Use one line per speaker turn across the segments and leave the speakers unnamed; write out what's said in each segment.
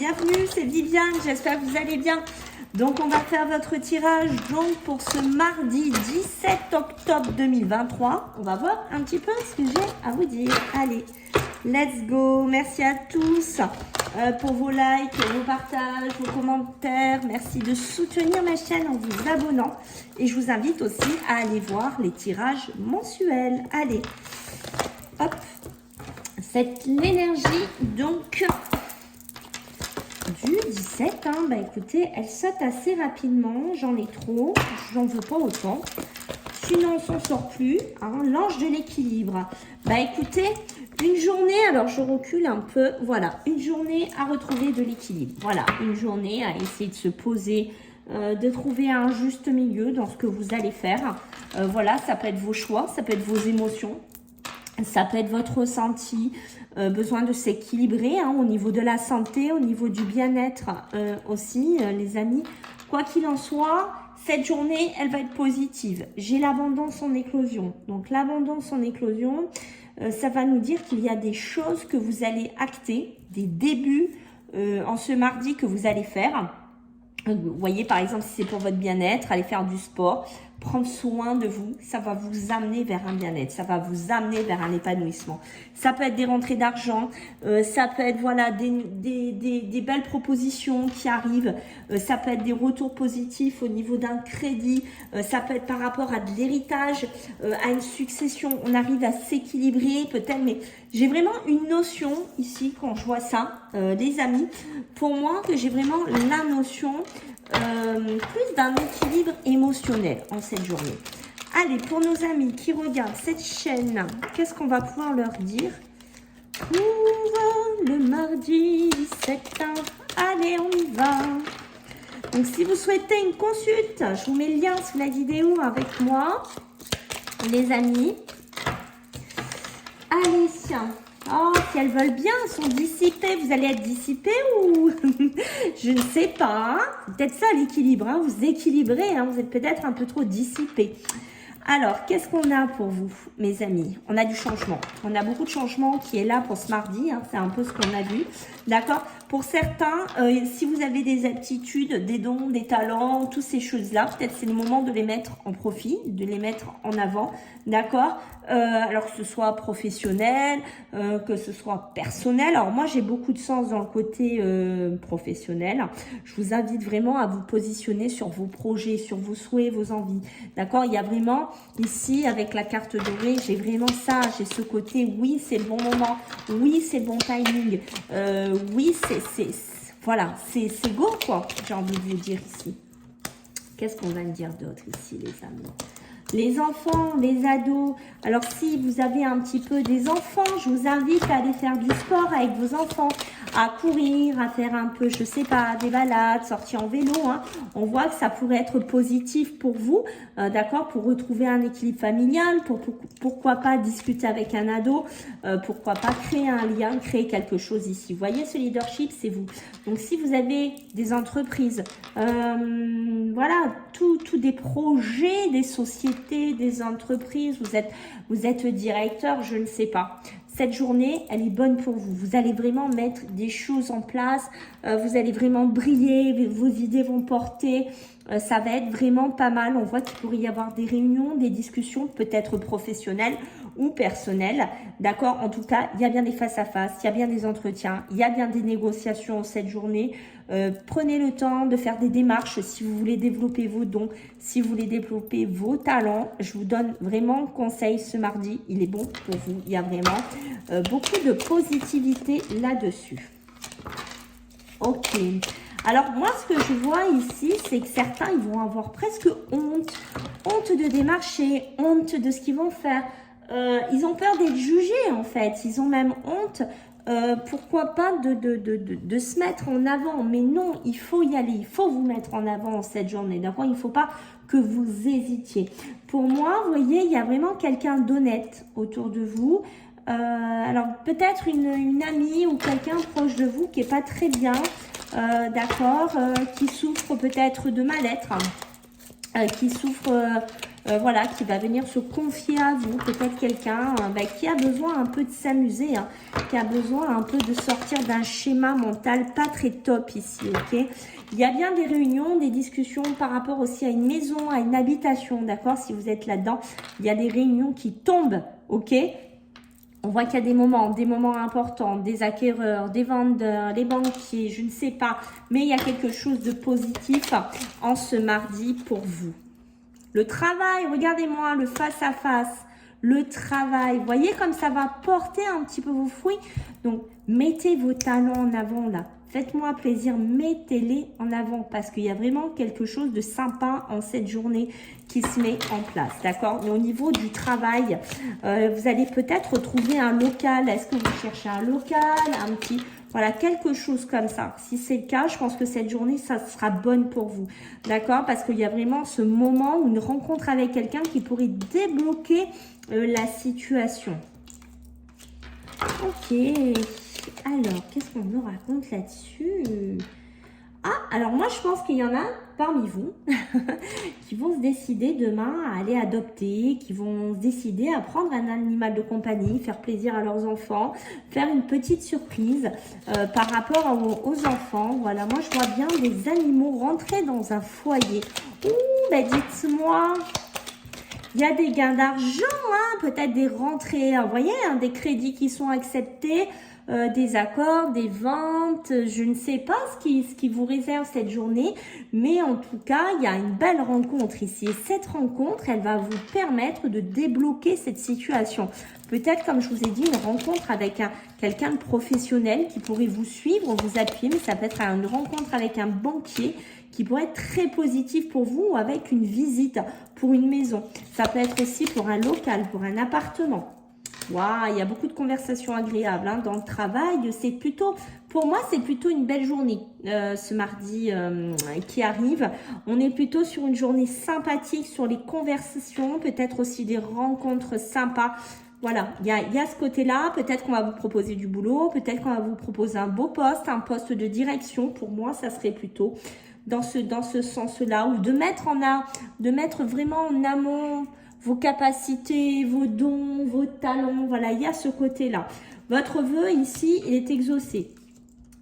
bienvenue, c'est Viviane, j'espère que vous allez bien. Donc on va faire votre tirage donc pour ce mardi 17 octobre 2023. On va voir un petit peu ce que j'ai à vous dire. Allez, let's go. Merci à tous pour vos likes, vos partages, vos commentaires. Merci de soutenir ma chaîne en vous abonnant. Et je vous invite aussi à aller voir les tirages mensuels. Allez, hop. Faites l'énergie donc du 17, hein. Bah écoutez, elle saute assez rapidement, j'en ai trop, j'en veux pas autant, sinon on s'en sort plus, hein. L'ange de l'équilibre, bah écoutez, une journée, alors je recule un peu, voilà, une journée à retrouver de l'équilibre, voilà, une journée à essayer de se poser, de trouver un juste milieu dans ce que vous allez faire, voilà, ça peut être vos choix, ça peut être vos émotions. Ça peut être votre ressenti, besoin de s'équilibrer hein, au niveau de la santé, au niveau du bien-être aussi, les amis. Quoi qu'il en soit, cette journée, elle va être positive. J'ai l'abondance en éclosion. Donc, l'abondance en éclosion, ça va nous dire qu'il y a des choses que vous allez acter, des débuts en ce mardi que vous allez faire. Vous voyez, par exemple, si c'est pour votre bien-être, aller faire du sport, prendre soin de vous, ça va vous amener vers un bien-être, ça va vous amener vers un épanouissement. Ça peut être des rentrées d'argent, ça peut être voilà des belles propositions qui arrivent, ça peut être des retours positifs au niveau d'un crédit, ça peut être par rapport à de l'héritage, à une succession, on arrive à s'équilibrer peut-être, mais j'ai vraiment une notion ici quand je vois ça, les amis, pour moi que j'ai vraiment la notion plus d'un équilibre émotionnel en cette journée. Allez, pour nos amis qui regardent cette chaîne, qu'est-ce qu'on va pouvoir leur dire pour le mardi 17 ans? Allez, on y va. Donc, si vous souhaitez une consulte, je vous mets le lien sous la vidéo avec moi, les amis. Allez, tiens. Oh, si elles veulent bien, elles sont dissipées. Vous allez être dissipées ou... Je ne sais pas. Peut-être ça l'équilibre. Hein. Vous équilibrez. Hein. Vous êtes peut-être un peu trop dissipés. Alors, qu'est-ce qu'on a pour vous, mes amis? On a du changement. On a beaucoup de changement qui est là pour ce mardi. Hein. C'est un peu ce qu'on a vu. D'accord? Pour certains, si vous avez des aptitudes, des dons, des talents, toutes ces choses-là, peut-être c'est le moment de les mettre en profit, de les mettre en avant. D'accord? Alors que ce soit professionnel, que ce soit personnel. Alors moi, j'ai beaucoup de sens dans le côté professionnel. Je vous invite vraiment à vous positionner sur vos projets, sur vos souhaits, vos envies. D'accord? Il y a vraiment ici, avec la carte dorée, j'ai vraiment ça. J'ai ce côté, oui, c'est le bon moment. Oui, c'est le bon timing. Oui, voilà, c'est go, quoi. J'ai envie de vous dire ici. Qu'est-ce qu'on va me dire d'autre ici, les amis? Les enfants, les ados. Alors, si vous avez un petit peu des enfants, je vous invite à aller faire du sport avec vos enfants, à courir, à faire un peu, je sais pas, des balades, sortir en vélo. Hein. On voit que ça pourrait être positif pour vous, d'accord, pour retrouver un équilibre familial, pourquoi pas discuter avec un ado, pourquoi pas créer un lien, créer quelque chose ici. Vous voyez, ce leadership, c'est vous. Donc, si vous avez des entreprises, voilà, tous des projets, des sociétés, des entreprises, vous êtes directeur, je ne sais pas. Cette journée, elle est bonne pour vous. Vous allez vraiment mettre des choses en place, vous allez vraiment briller, vos idées vont porter, ça va être vraiment pas mal. On voit qu'il pourrait y avoir des réunions, des discussions, peut-être professionnelles ou personnelles. D'accord? En tout cas, il y a bien des face-à-face, il y a bien des entretiens, il y a bien des négociations cette journée. Prenez le temps de faire des démarches si vous voulez développer vos dons, si vous voulez développer vos talents. Je vous donne vraiment conseil ce mardi. Il est bon pour vous. Il y a vraiment beaucoup de positivité là-dessus. Ok. Alors, moi, ce que je vois ici, c'est que certains, ils vont avoir presque honte. Honte de démarcher, honte de ce qu'ils vont faire. Ils ont peur d'être jugés, en fait. Ils ont même honte. Pourquoi pas de se mettre en avant, mais non, il faut y aller, il faut vous mettre en avant cette journée, d'accord? Il ne faut pas que vous hésitiez. Pour moi, vous voyez, il y a vraiment quelqu'un d'honnête autour de vous. Alors, peut-être une amie ou quelqu'un proche de vous qui n'est pas très bien, d'accord, qui souffre peut-être de mal-être, qui souffre voilà, qui va venir se confier à vous. Peut-être quelqu'un qui a besoin un peu de s'amuser, hein, qui a besoin un peu de sortir d'un schéma mental pas très top ici, ok? Il y a bien des réunions, des discussions par rapport aussi à une maison, à une habitation, d'accord? Si vous êtes là-dedans, il y a des réunions qui tombent, ok? On voit qu'il y a des moments importants, des acquéreurs, des vendeurs, des banquiers, je ne sais pas. Mais il y a quelque chose de positif en ce mardi pour vous. Le travail, regardez-moi, le face-à-face, le travail. Vous voyez comme ça va porter un petit peu vos fruits. Donc, mettez vos talents en avant là. Faites-moi plaisir, mettez-les en avant parce qu'il y a vraiment quelque chose de sympa en cette journée qui se met en place, d'accord? Mais au niveau du travail, vous allez peut-être trouver un local. Est-ce que vous cherchez un local, un petit... Voilà, quelque chose comme ça. Si c'est le cas, je pense que cette journée, ça sera bonne pour vous. D'accord? Parce qu'il y a vraiment ce moment où une rencontre avec quelqu'un qui pourrait débloquer la situation. Ok. Alors, qu'est-ce qu'on nous raconte là-dessus? Ah, alors moi, je pense qu'il y en a parmi vous qui vont se décider demain à aller adopter, qui vont se décider à prendre un animal de compagnie, faire plaisir à leurs enfants, faire une petite surprise par rapport aux enfants. Voilà, moi, je vois bien des animaux rentrer dans un foyer. Ouh, ben dites-moi, il y a des gains d'argent, hein, peut-être des rentrées, vous voyez, hein, des crédits qui sont acceptés. Des accords, des ventes, je ne sais pas ce qui vous réserve cette journée, mais en tout cas, il y a une belle rencontre ici. Et cette rencontre, elle va vous permettre de débloquer cette situation. Peut-être, comme je vous ai dit, une rencontre avec quelqu'un de professionnel qui pourrait vous suivre, vous appuyer, mais ça peut être une rencontre avec un banquier qui pourrait être très positif pour vous ou avec une visite pour une maison. Ça peut être aussi pour un local, pour un appartement. Waouh, il y a beaucoup de conversations agréables hein, dans le travail. C'est plutôt, pour moi, c'est plutôt une belle journée ce mardi qui arrive. On est plutôt sur une journée sympathique sur les conversations, peut-être aussi des rencontres sympas. Voilà, il y a ce côté-là. Peut-être qu'on va vous proposer du boulot, peut-être qu'on va vous proposer un beau poste, un poste de direction. Pour moi, ça serait plutôt dans ce sens-là, ou de mettre vraiment en amont vos capacités, vos dons, vos talents. Voilà, il y a ce côté-là. Votre vœu ici, il est exaucé.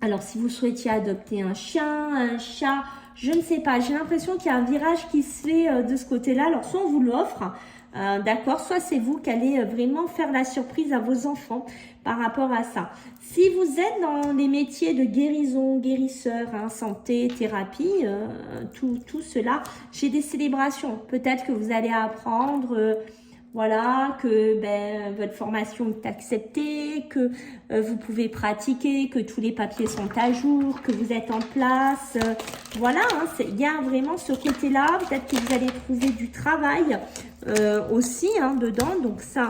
Alors, si vous souhaitiez adopter un chien, un chat, je ne sais pas. J'ai l'impression qu'il y a un virage qui se fait de ce côté-là. Alors, soit on vous l'offre, d'accord, soit c'est vous qui allez vraiment faire la surprise à vos enfants par rapport à ça. Si vous êtes dans les métiers de guérison, guérisseur, hein, santé, thérapie, tout cela, j'ai des célébrations. Peut-être que vous allez apprendre... voilà, que votre formation est acceptée, que vous pouvez pratiquer, que tous les papiers sont à jour, que vous êtes en place. Voilà, hein, il y a vraiment ce côté-là. Peut-être que vous allez trouver du travail aussi hein, dedans. Donc ça,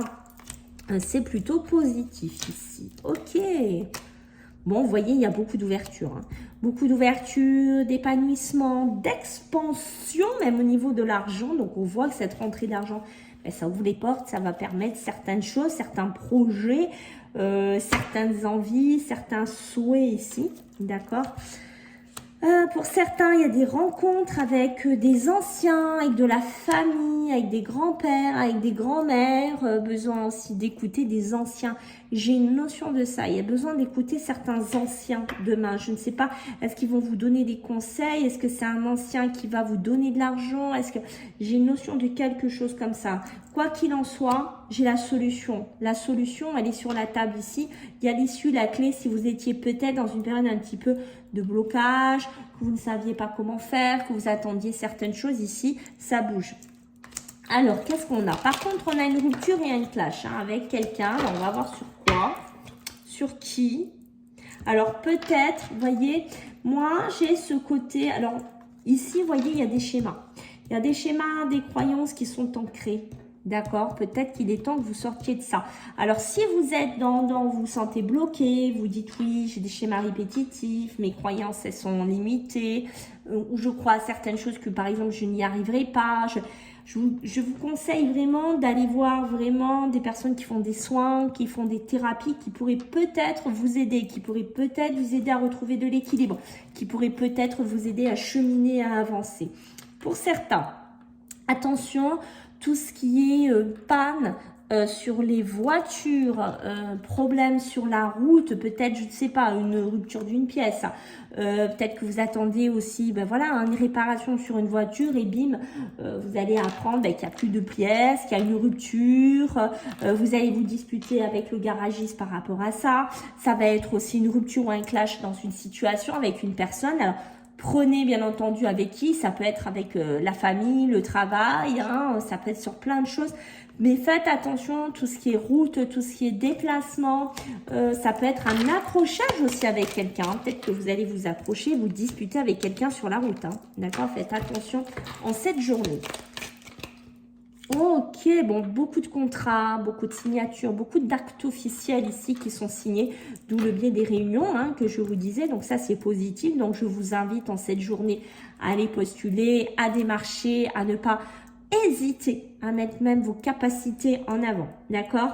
c'est plutôt positif ici. Ok. Bon, vous voyez, il y a beaucoup d'ouverture. Hein. Beaucoup d'ouverture, d'épanouissement, d'expansion, même au niveau de l'argent. Donc, on voit que cette rentrée d'argent, ça ouvre les portes, ça va permettre certaines choses, certains projets, certaines envies, certains souhaits ici. D'accord ? Pour certains, il y a des rencontres avec des anciens, avec de la famille, avec des grands-pères, avec des grands-mères. Besoin aussi d'écouter des anciens. J'ai une notion de ça. Il y a besoin d'écouter certains anciens demain. Je ne sais pas, est-ce qu'ils vont vous donner des conseils? Est-ce que c'est un ancien qui va vous donner de l'argent? Est-ce que j'ai une notion de quelque chose comme ça? Quoi qu'il en soit, j'ai la solution. La solution, elle est sur la table ici. Il y a l'issue, la clé. Si vous étiez peut-être dans une période un petit peu de blocage, que vous ne saviez pas comment faire, que vous attendiez certaines choses ici, ça bouge. Alors, qu'est-ce qu'on a? Par contre, on a une rupture et un clash hein, avec quelqu'un. On va voir sur quoi, sur qui. Alors, peut-être, vous voyez, moi, j'ai ce côté... Alors, ici, vous voyez, il y a des schémas. Il y a des schémas, des croyances qui sont ancrées. D'accord, peut-être qu'il est temps que vous sortiez de ça. Alors, si vous êtes vous vous sentez bloqué, vous dites oui, j'ai des schémas répétitifs, mes croyances, elles sont limitées, ou je crois à certaines choses que, par exemple, je n'y arriverai pas. Je vous conseille vraiment d'aller voir vraiment des personnes qui font des soins, qui font des thérapies, qui pourraient peut-être vous aider, qui pourraient peut-être vous aider à retrouver de l'équilibre, qui pourraient peut-être vous aider à cheminer, à avancer. Pour certains, attention, tout ce qui est panne sur les voitures, problème sur la route, peut-être, je ne sais pas, une rupture d'une pièce. Peut-être que vous attendez aussi, ben voilà, une réparation sur une voiture et bim, vous allez apprendre qu'il n'y a plus de pièces, qu'il y a une rupture. Vous allez vous disputer avec le garagiste par rapport à ça. Ça va être aussi une rupture ou un clash dans une situation avec une personne. Alors, prenez bien entendu avec qui, ça peut être avec la famille, le travail, hein, ça peut être sur plein de choses. Mais faites attention, tout ce qui est route, tout ce qui est déplacement, ça peut être un accrochage aussi avec quelqu'un. Peut-être que vous allez vous accrocher, vous disputer avec quelqu'un sur la route. Hein. D'accord? Faites attention en cette journée. Ok, bon, beaucoup de contrats, beaucoup de signatures, beaucoup d'actes officiels ici qui sont signés, d'où le biais des réunions hein, que je vous disais. Donc ça, c'est positif. Donc je vous invite en cette journée à aller postuler, à démarcher, à ne pas hésiter à mettre même vos capacités en avant. D'accord ?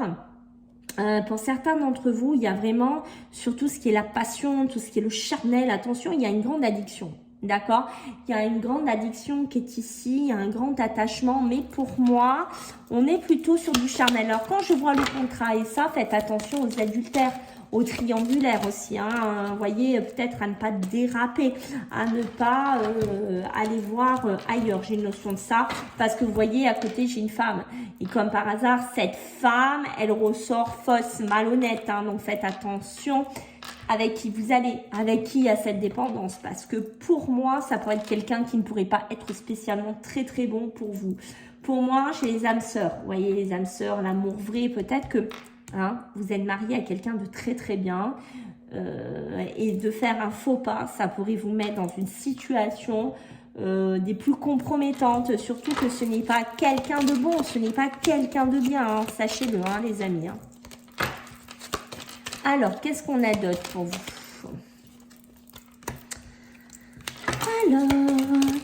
Pour certains d'entre vous, il y a vraiment, sur tout ce qui est la passion, tout ce qui est le charnel, attention, il y a une grande addiction. D'accord? Il y a une grande addiction qui est ici, il y a un grand attachement, mais pour moi, on est plutôt sur du charnel. Alors, quand je vois le contrat et ça, faites attention aux adultères, aux triangulaires aussi. Hein. Vous voyez, peut-être à ne pas déraper, à ne pas aller voir ailleurs. J'ai une notion de ça, parce que vous voyez, à côté, j'ai une femme. Et comme par hasard, cette femme, elle ressort fausse, malhonnête. Hein. Donc, faites attention avec qui vous allez, avec qui il y a cette dépendance. Parce que pour moi, ça pourrait être quelqu'un qui ne pourrait pas être spécialement très très bon pour vous. Pour moi, chez les âmes sœurs, vous voyez, les âmes sœurs, l'amour vrai, peut-être que hein, vous êtes marié à quelqu'un de très très bien. Et de faire un faux pas, ça pourrait vous mettre dans une situation des plus compromettantes. Surtout que ce n'est pas quelqu'un de bon, ce n'est pas quelqu'un de bien. Hein, sachez-le, hein, les amis. Hein. Alors, qu'est-ce qu'on a d'autre pour vous? Alors,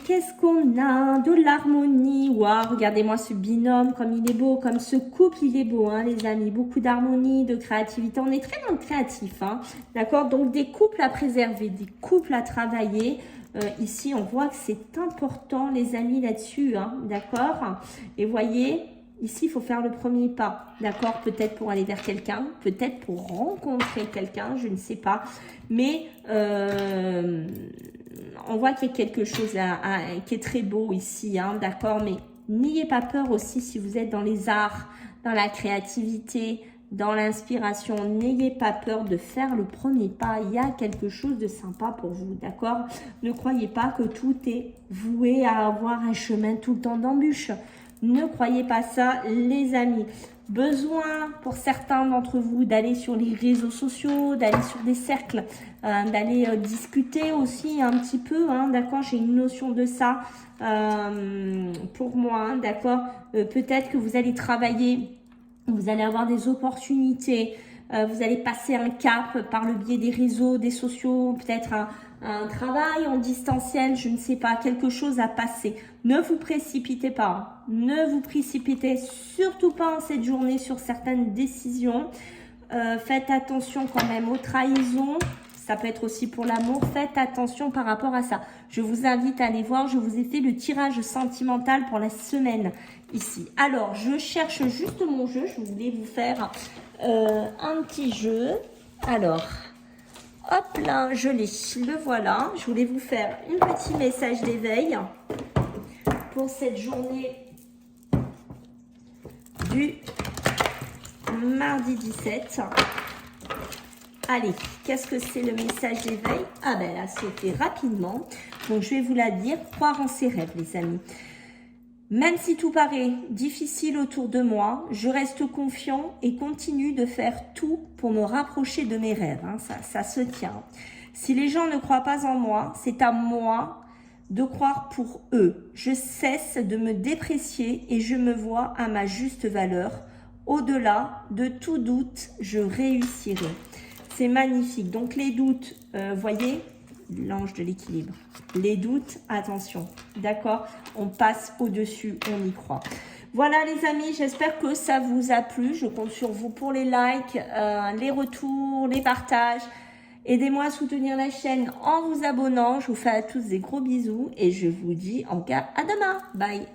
qu'est-ce qu'on a? De l'harmonie. Waouh, regardez-moi ce binôme, comme il est beau, comme ce couple, il est beau, hein, les amis. Beaucoup d'harmonie, de créativité. On est très dans le créatif, hein, d'accord? Donc, des couples à préserver, des couples à travailler. Ici, on voit que c'est important, les amis, là-dessus, hein, d'accord? Et voyez... Ici, il faut faire le premier pas, d'accord? Peut-être pour aller vers quelqu'un, peut-être pour rencontrer quelqu'un, je ne sais pas. Mais on voit qu'il y a quelque chose qui est très beau ici, hein, d'accord? Mais n'ayez pas peur aussi si vous êtes dans les arts, dans la créativité, dans l'inspiration. N'ayez pas peur de faire le premier pas. Il y a quelque chose de sympa pour vous, d'accord? Ne croyez pas que tout est voué à avoir un chemin tout le temps d'embûches. Ne croyez pas ça, les amis. Besoin pour certains d'entre vous d'aller sur les réseaux sociaux, d'aller sur des cercles, d'aller discuter aussi un petit peu, hein, d'accord? J'ai une notion de ça pour moi, hein, d'accord? Peut-être que vous allez travailler, vous allez avoir des opportunités, vous allez passer un cap par le biais des réseaux, des sociaux, peut-être un travail en distanciel, je ne sais pas, quelque chose à passer. Ne vous précipitez pas, hein. Ne vous précipitez surtout pas en cette journée sur certaines décisions. Faites attention quand même aux trahisons. Ça peut être aussi pour l'amour. Faites attention par rapport à ça. Je vous invite à aller voir. Je vous ai fait le tirage sentimental pour la semaine ici. Alors, je cherche juste mon jeu. Je voulais vous faire un petit jeu. Alors, hop là, je l'ai. Le voilà. Je voulais vous faire un petit message d'éveil pour cette journée du mardi 17. Allez, qu'est-ce que c'est le message d'éveil? Ah ben là, c'était rapidement. Donc, je vais vous la dire. Croire en ses rêves, les amis. Même si tout paraît difficile autour de moi, je reste confiant et continue de faire tout pour me rapprocher de mes rêves. Hein. Ça se tient. Si les gens ne croient pas en moi, c'est à moi de croire pour eux. Je cesse de me déprécier et je me vois à ma juste valeur. Au-delà de tout doute, je réussirai. C'est magnifique. Donc les doutes, voyez, l'ange de l'équilibre. Les doutes, attention, d'accord? On passe au-dessus, on y croit. Voilà les amis, j'espère que ça vous a plu. Je compte sur vous pour les likes, les retours, les partages. Aidez-moi à soutenir la chaîne en vous abonnant. Je vous fais à tous des gros bisous et je vous dis en cas à demain. Bye.